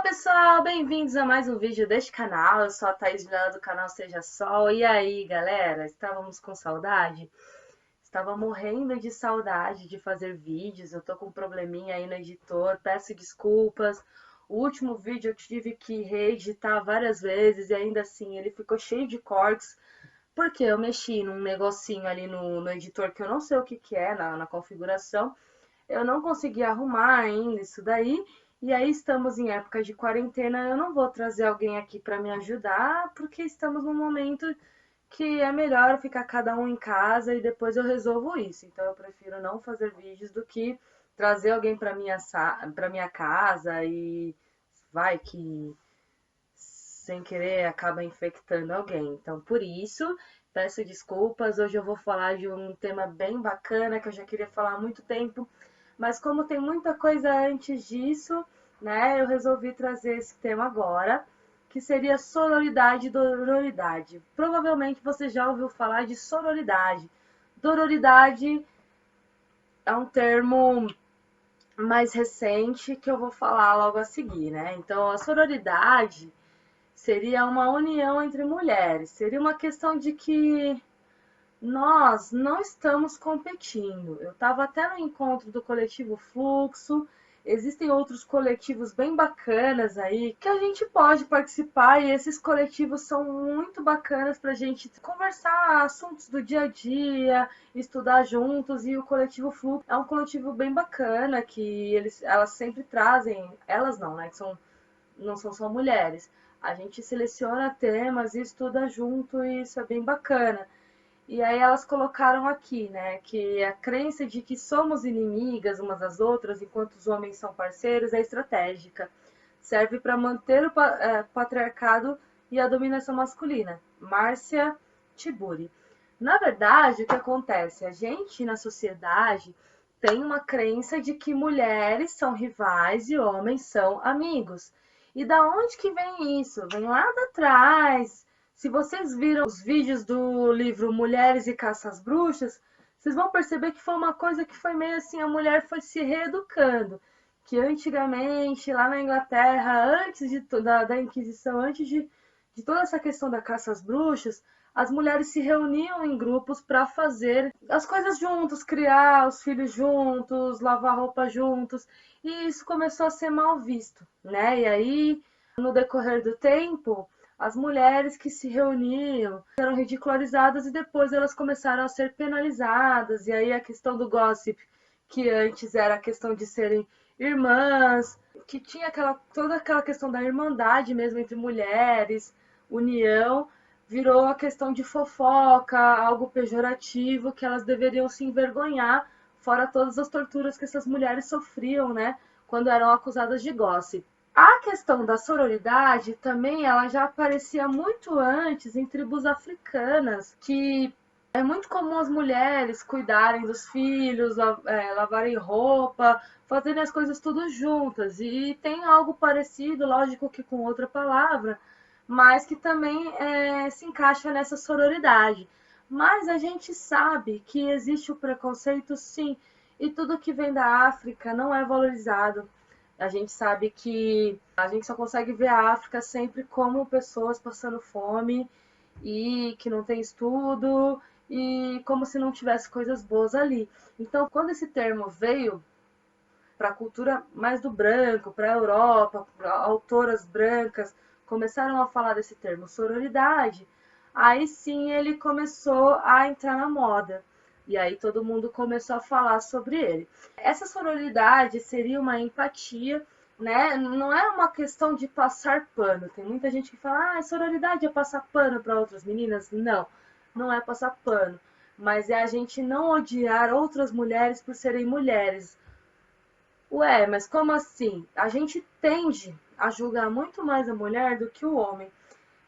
pessoal, bem-vindos a mais um vídeo deste canal. Eu sou a Thaís Vilela do canal Seja Sol. E aí, galera, estávamos com saudade? Estava morrendo de saudade de fazer vídeos. Eu tô com um probleminha aí no editor, peço desculpas. O último vídeo eu tive que reeditar várias vezes e ainda assim ele ficou cheio de cortes, porque eu mexi num negocinho ali no editor que eu não sei o que que é na configuração. Eu não consegui arrumar ainda isso daí. E aí estamos em época de quarentena, eu não vou trazer alguém aqui para me ajudar, porque estamos num momento que é melhor ficar cada um em casa e depois eu resolvo isso. Então eu prefiro não fazer vídeos do que trazer alguém para minha casa e vai que sem querer acaba infectando alguém. Então por isso, peço desculpas. Hoje eu vou falar de um tema bem bacana que eu já queria falar há muito tempo, mas como tem muita coisa antes disso, né, eu resolvi trazer esse tema agora, que seria sororidade e dororidade. Provavelmente você já ouviu falar de sororidade. Dororidade é um termo mais recente que eu vou falar logo a seguir, né? Então, a sororidade seria uma união entre mulheres. Seria uma questão de que nós não estamos competindo. Eu estava até no encontro do coletivo Fluxo. Existem outros coletivos bem bacanas aí que a gente pode participar e esses coletivos são muito bacanas para a gente conversar assuntos do dia a dia, estudar juntos. E o coletivo Fluxo é um coletivo bem bacana que elas sempre trazem, elas não, né? Que não são só mulheres. A gente seleciona temas e estuda junto e isso é bem bacana. E aí elas colocaram aqui, né, que a crença de que somos inimigas umas das outras, enquanto os homens são parceiros, é estratégica. Serve para manter o patriarcado e a dominação masculina. Márcia Tiburi. Na verdade, o que acontece? A gente, na sociedade, tem uma crença de que mulheres são rivais e homens são amigos. E da onde que vem isso? Vem lá de trás. Se vocês viram os vídeos do livro Mulheres e Caça às Bruxas, vocês vão perceber que foi uma coisa que foi meio assim, a mulher foi se reeducando. Que antigamente, lá na Inglaterra, antes da Inquisição, antes de toda essa questão da caça às bruxas, as mulheres se reuniam em grupos para fazer as coisas juntos, criar os filhos juntos, lavar roupa juntos, e isso começou a ser mal visto, né? E aí, no decorrer do tempo, as mulheres que se reuniam eram ridicularizadas e depois elas começaram a ser penalizadas. E aí a questão do gossip, que antes era a questão de serem irmãs, que tinha toda aquela questão da irmandade mesmo entre mulheres, união, virou a questão de fofoca, algo pejorativo, que elas deveriam se envergonhar, fora todas as torturas que essas mulheres sofriam, né, quando eram acusadas de gossip. A questão da sororidade também ela já aparecia muito antes em tribos africanas, que é muito comum as mulheres cuidarem dos filhos, lavarem roupa, fazerem as coisas tudo juntas. E tem algo parecido, lógico que com outra palavra, mas que também se encaixa nessa sororidade. Mas a gente sabe que existe o preconceito, sim, e tudo que vem da África não é valorizado. A gente sabe que a gente só consegue ver a África sempre como pessoas passando fome e que não tem estudo e como se não tivesse coisas boas ali. Então, quando esse termo veio para a cultura mais do branco, para a Europa, pra autoras brancas começaram a falar desse termo sororidade, aí sim ele começou a entrar na moda. E aí todo mundo começou a falar sobre ele. Essa sororidade seria uma empatia, né? Não é uma questão de passar pano. Tem muita gente que fala, sororidade é passar pano para outras meninas. Não, não é passar pano. Mas é a gente não odiar outras mulheres por serem mulheres. Ué, mas como assim? A gente tende a julgar muito mais a mulher do que o homem,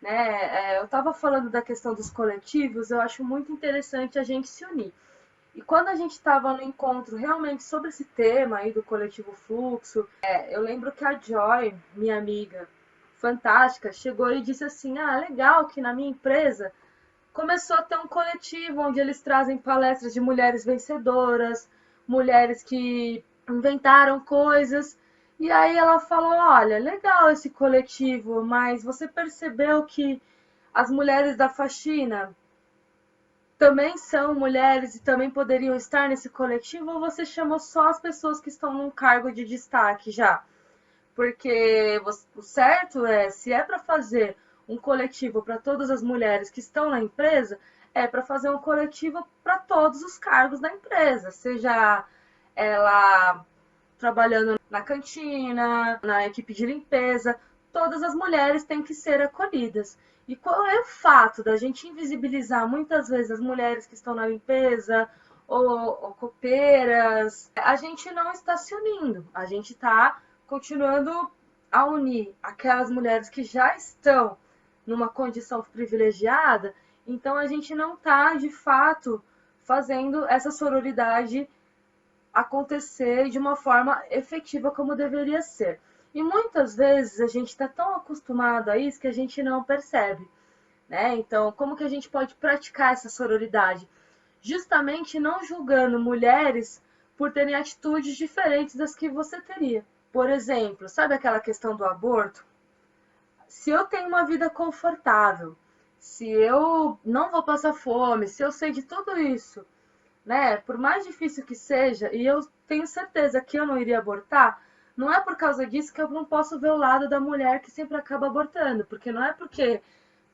né? Eu estava falando da questão dos coletivos, eu acho muito interessante a gente se unir. E quando a gente estava no encontro realmente sobre esse tema aí do coletivo Fluxo, eu lembro que a Joy, minha amiga fantástica, chegou e disse assim: legal que na minha empresa começou a ter um coletivo onde eles trazem palestras de mulheres vencedoras, mulheres que inventaram coisas. E aí ela falou, olha, legal esse coletivo, mas você percebeu que as mulheres da faxina também são mulheres e também poderiam estar nesse coletivo, ou você chamou só as pessoas que estão num cargo de destaque já? Porque o certo é, se é para fazer um coletivo para todas as mulheres que estão na empresa, é para fazer um coletivo para todos os cargos da empresa, seja ela trabalhando na cantina, na equipe de limpeza, todas as mulheres têm que ser acolhidas. E qual é o fato da gente invisibilizar muitas vezes as mulheres que estão na limpeza ou copeiras? A gente não está se unindo, a gente está continuando a unir aquelas mulheres que já estão numa condição privilegiada, então a gente não está de fato fazendo essa sororidade acontecer de uma forma efetiva como deveria ser. E muitas vezes a gente está tão acostumado a isso que a gente não percebe, né? Então, como que a gente pode praticar essa sororidade? Justamente não julgando mulheres por terem atitudes diferentes das que você teria. Por exemplo, sabe aquela questão do aborto? Se eu tenho uma vida confortável, se eu não vou passar fome, se eu sei de tudo isso, né? Por mais difícil que seja, e eu tenho certeza que eu não iria abortar, não é por causa disso que eu não posso ver o lado da mulher que sempre acaba abortando, porque não é porque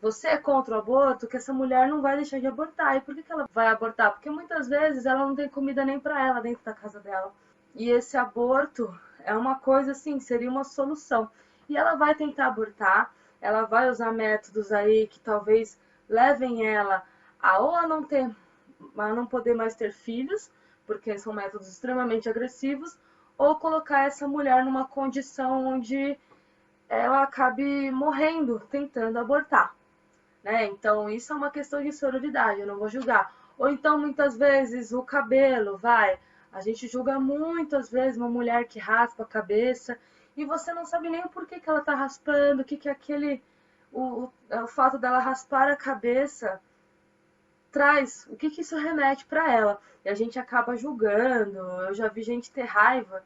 você é contra o aborto que essa mulher não vai deixar de abortar. E por que ela vai abortar? Porque muitas vezes ela não tem comida nem para ela dentro da casa dela. E esse aborto é uma coisa assim, seria uma solução. E ela vai tentar abortar, ela vai usar métodos aí que talvez levem ela a ou a não ter a não poder mais ter filhos, porque são métodos extremamente agressivos, ou colocar essa mulher numa condição onde ela acabe morrendo tentando abortar, né? Então, isso é uma questão de sororidade, eu não vou julgar. Ou então, muitas vezes, o cabelo, vai. A gente julga muitas vezes uma mulher que raspa a cabeça e você não sabe nem o porquê que ela tá raspando, o que que é aquele. O fato dela raspar a cabeça traz, o que que isso remete para ela. E a gente acaba julgando. Eu já vi gente ter raiva,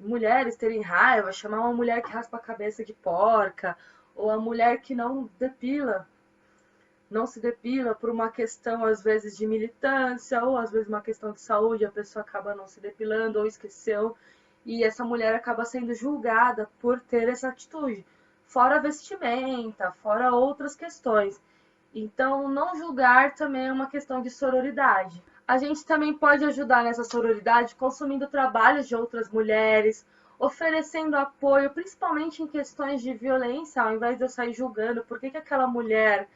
mulheres terem raiva, chamar uma mulher que raspa a cabeça de porca, ou a mulher que não se depila por uma questão, às vezes, de militância, ou às vezes uma questão de saúde, a pessoa acaba não se depilando ou esqueceu, e essa mulher acaba sendo julgada por ter essa atitude. Fora a vestimenta, fora outras questões. Então, não julgar também é uma questão de sororidade. A gente também pode ajudar nessa sororidade consumindo trabalhos de outras mulheres, oferecendo apoio, principalmente em questões de violência, ao invés de eu sair julgando por que que aquela mulher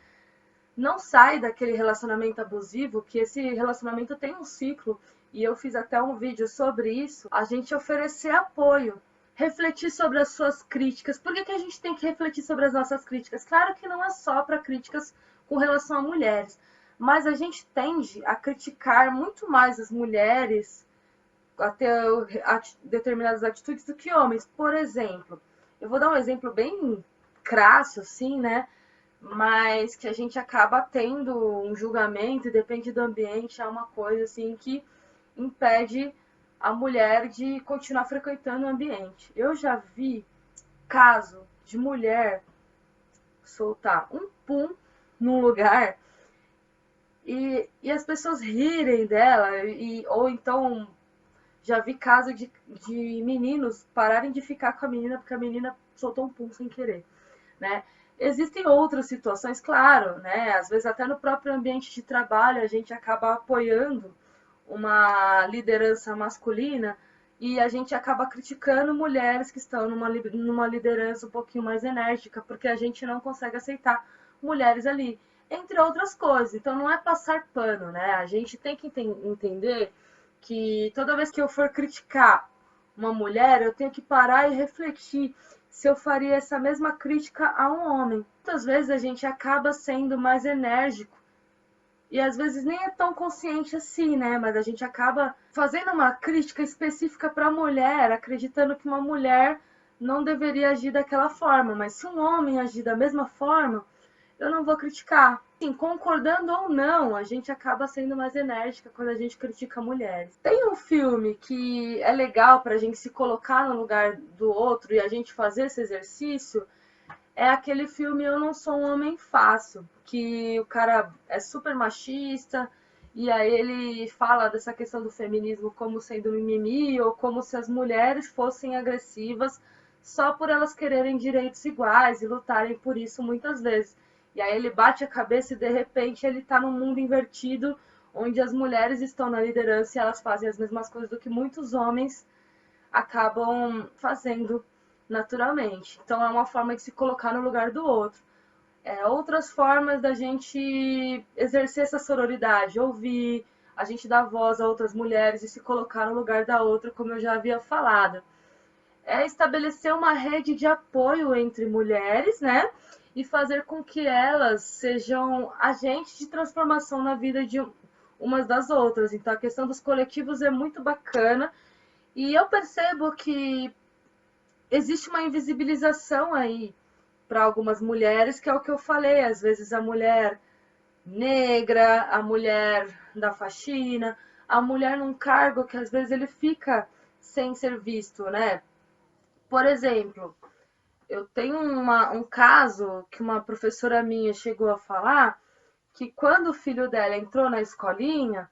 não sai daquele relacionamento abusivo, que esse relacionamento tem um ciclo, e eu fiz até um vídeo sobre isso, a gente oferecer apoio, refletir sobre as suas críticas. Por que que a gente tem que refletir sobre as nossas críticas? Claro que não é só para críticas com relação a mulheres, mas a gente tende a criticar muito mais as mulheres até determinadas atitudes do que homens. Por exemplo, eu vou dar um exemplo bem crasso, assim, né? Mas que a gente acaba tendo um julgamento e depende do ambiente, é uma coisa assim que impede a mulher de continuar frequentando o ambiente. Eu já vi caso de mulher soltar um pum num lugar e as pessoas rirem dela, ou então já vi caso de meninos pararem de ficar com a menina porque a menina soltou um pum sem querer, né? Existem outras situações, claro, né? Às vezes até no próprio ambiente de trabalho a gente acaba apoiando uma liderança masculina e a gente acaba criticando mulheres que estão numa liderança um pouquinho mais enérgica, porque a gente não consegue aceitar mulheres ali, entre outras coisas. Então não é passar pano, né? A gente tem que entender que toda vez que eu for criticar uma mulher, eu tenho que parar e refletir se eu faria essa mesma crítica a um homem. Muitas vezes a gente acaba sendo mais enérgico e às vezes nem é tão consciente assim, né? Mas a gente acaba fazendo uma crítica específica para a mulher, acreditando que uma mulher não deveria agir daquela forma. Mas se um homem agir da mesma forma, eu não vou criticar. Sim, concordando ou não, a gente acaba sendo mais enérgica quando a gente critica mulheres. Tem um filme que é legal para a gente se colocar no lugar do outro e a gente fazer esse exercício, é aquele filme Eu Não Sou um Homem Fácil, que o cara é super machista e aí ele fala dessa questão do feminismo como sendo mimimi ou como se as mulheres fossem agressivas só por elas quererem direitos iguais e lutarem por isso muitas vezes. E aí ele bate a cabeça e de repente ele está num mundo invertido onde as mulheres estão na liderança e elas fazem as mesmas coisas do que muitos homens acabam fazendo naturalmente. Então é uma forma de se colocar no lugar do outro. Outras formas da gente exercer essa sororidade, ouvir, a gente dar voz a outras mulheres e se colocar no lugar da outra, como eu já havia falado. É estabelecer uma rede de apoio entre mulheres, né? E fazer com que elas sejam agentes de transformação na vida de umas das outras. Então a questão dos coletivos é muito bacana. E eu percebo que existe uma invisibilização aí para algumas mulheres, que é o que eu falei, às vezes a mulher negra, a mulher da faxina, a mulher num cargo que às vezes ele fica sem ser visto, né? Por exemplo, eu tenho um caso que uma professora minha chegou a falar que quando o filho dela entrou na escolinha,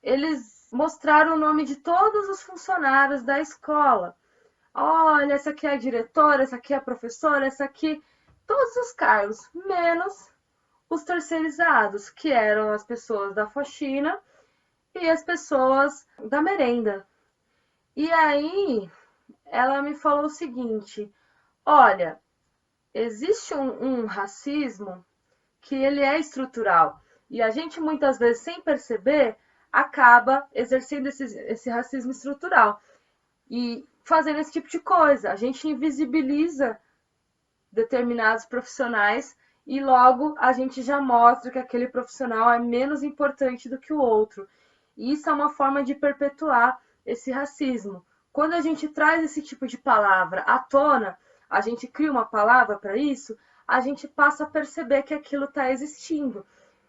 eles mostraram o nome de todos os funcionários da escola. Olha, essa aqui é a diretora, essa aqui é a professora, essa aqui, todos os cargos, menos os terceirizados, que eram as pessoas da faxina e as pessoas da merenda. E aí ela me falou o seguinte: olha, existe um racismo que ele é estrutural e a gente muitas vezes sem perceber acaba exercendo esse racismo estrutural e fazendo esse tipo de coisa. A gente invisibiliza determinados profissionais e logo a gente já mostra que aquele profissional é menos importante do que o outro. E isso é uma forma de perpetuar esse racismo. Quando a gente traz esse tipo de palavra à tona, a gente cria uma palavra para isso, a gente passa a perceber que aquilo está existindo.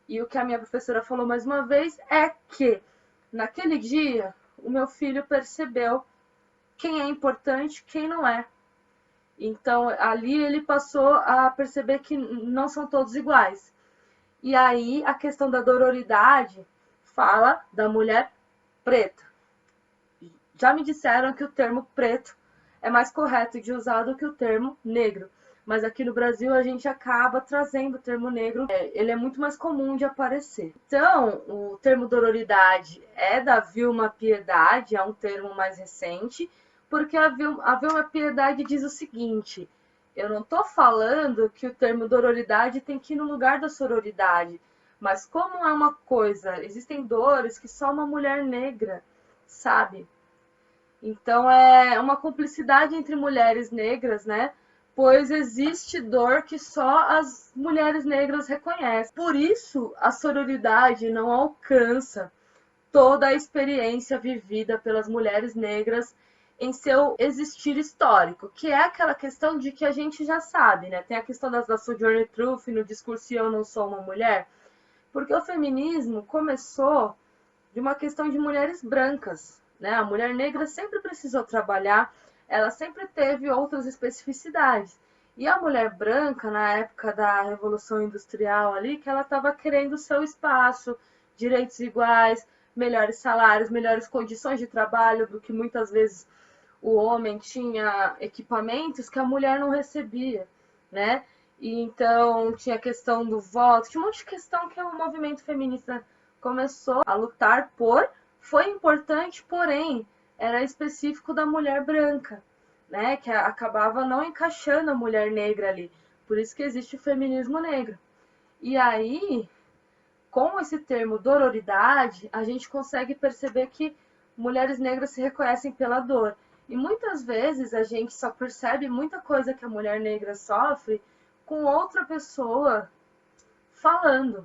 E o que a minha professora falou mais uma vez é que, naquele dia, o meu filho percebeu quem é importante, quem não é. Então, ali ele passou a perceber que não são todos iguais. E aí, a questão da dororidade fala da mulher preta. Já me disseram que o termo preto é mais correto de usar do que o termo negro. Mas aqui no Brasil a gente acaba trazendo o termo negro, ele é muito mais comum de aparecer. Então, o termo dororidade é da Vilma Piedade, é um termo mais recente, porque a Vilma Piedade diz o seguinte: eu não estou falando que o termo dororidade tem que ir no lugar da sororidade, mas como é uma coisa, existem dores que só uma mulher negra sabe. Então é uma cumplicidade entre mulheres negras, né? Pois existe dor que só as mulheres negras reconhecem. Por isso, a sororidade não alcança toda a experiência vivida pelas mulheres negras em seu existir histórico, que é aquela questão de que a gente já sabe, né? Tem a questão da Sojourner Truth no discurso Eu Não Sou Uma Mulher, porque o feminismo começou de uma questão de mulheres brancas, né? A mulher negra sempre precisou trabalhar, ela sempre teve outras especificidades. E a mulher branca, na época da Revolução Industrial ali, que ela estava querendo seu espaço, direitos iguais, melhores salários, melhores condições de trabalho, do que muitas vezes o homem tinha equipamentos que a mulher não recebia, né? E então tinha a questão do voto, tinha um monte de questão que o movimento feminista começou a lutar por, foi importante, porém era específico da mulher branca, né? Que acabava não encaixando a mulher negra ali. Por isso que existe o feminismo negro. E aí, com esse termo dororidade, a gente consegue perceber que mulheres negras se reconhecem pela dor. E muitas vezes a gente só percebe muita coisa que a mulher negra sofre com outra pessoa falando,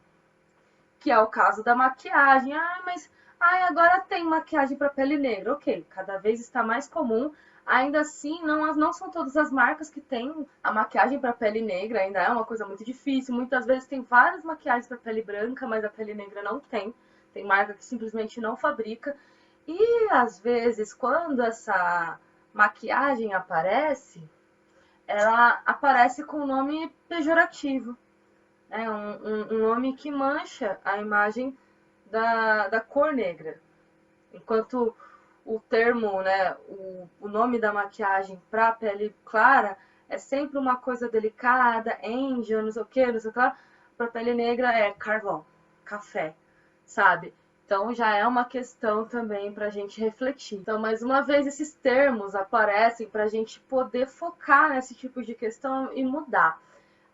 que é o caso da maquiagem. Mas agora tem maquiagem para pele negra. Ok, cada vez está mais comum Ainda assim, não são todas as marcas que têm a maquiagem para pele negra, ainda é uma coisa muito difícil. Muitas vezes tem várias maquiagens para pele branca, mas a pele negra não tem. Tem marca que simplesmente não fabrica. E às vezes, quando essa maquiagem aparece, ela aparece com um nome pejorativo, né? Um nome que mancha a imagem da cor negra. Enquanto o termo, né, o nome da maquiagem para pele clara é sempre uma coisa delicada, angel, não sei o que, não sei o que lá. Para pele negra é carvão, café, sabe? Então já é uma questão também para a gente refletir. Então, mais uma vez, esses termos aparecem para a gente poder focar nesse tipo de questão e mudar.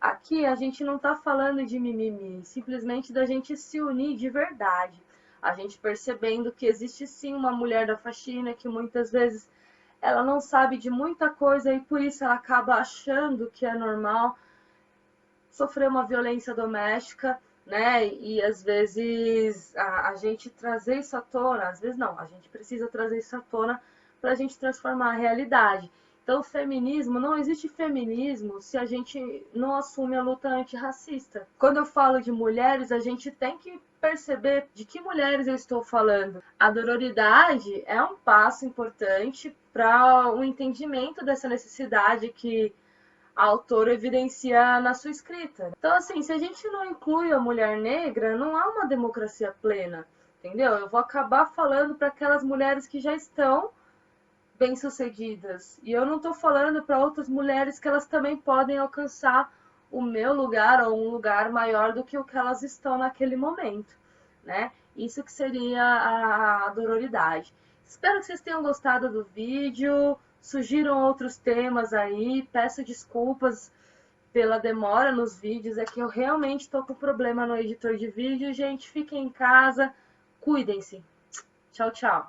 Aqui a gente não está falando de mimimi, simplesmente da gente se unir de verdade. A gente percebendo que existe sim uma mulher da faxina que muitas vezes ela não sabe de muita coisa e por isso ela acaba achando que é normal sofrer uma violência doméstica, né? E às vezes a gente trazer isso à tona, às vezes não, a gente precisa trazer isso à tona para a gente transformar a realidade. Então, o feminismo, não existe feminismo se a gente não assume a luta antirracista. Quando eu falo de mulheres, a gente tem que perceber de que mulheres eu estou falando. A sororidade é um passo importante para o entendimento dessa necessidade que a autora evidencia na sua escrita. Então, assim, se a gente não inclui a mulher negra, não há uma democracia plena, entendeu? Eu vou acabar falando para aquelas mulheres que já estão bem-sucedidas. E eu não estou falando para outras mulheres que elas também podem alcançar o meu lugar ou um lugar maior do que o que elas estão naquele momento, né? Isso que seria a dororidade. Espero que vocês tenham gostado do vídeo. Surgiram outros temas aí. Peço desculpas pela demora nos vídeos. É que eu realmente estou com problema no editor de vídeo. Gente, fiquem em casa. Cuidem-se. Tchau, tchau.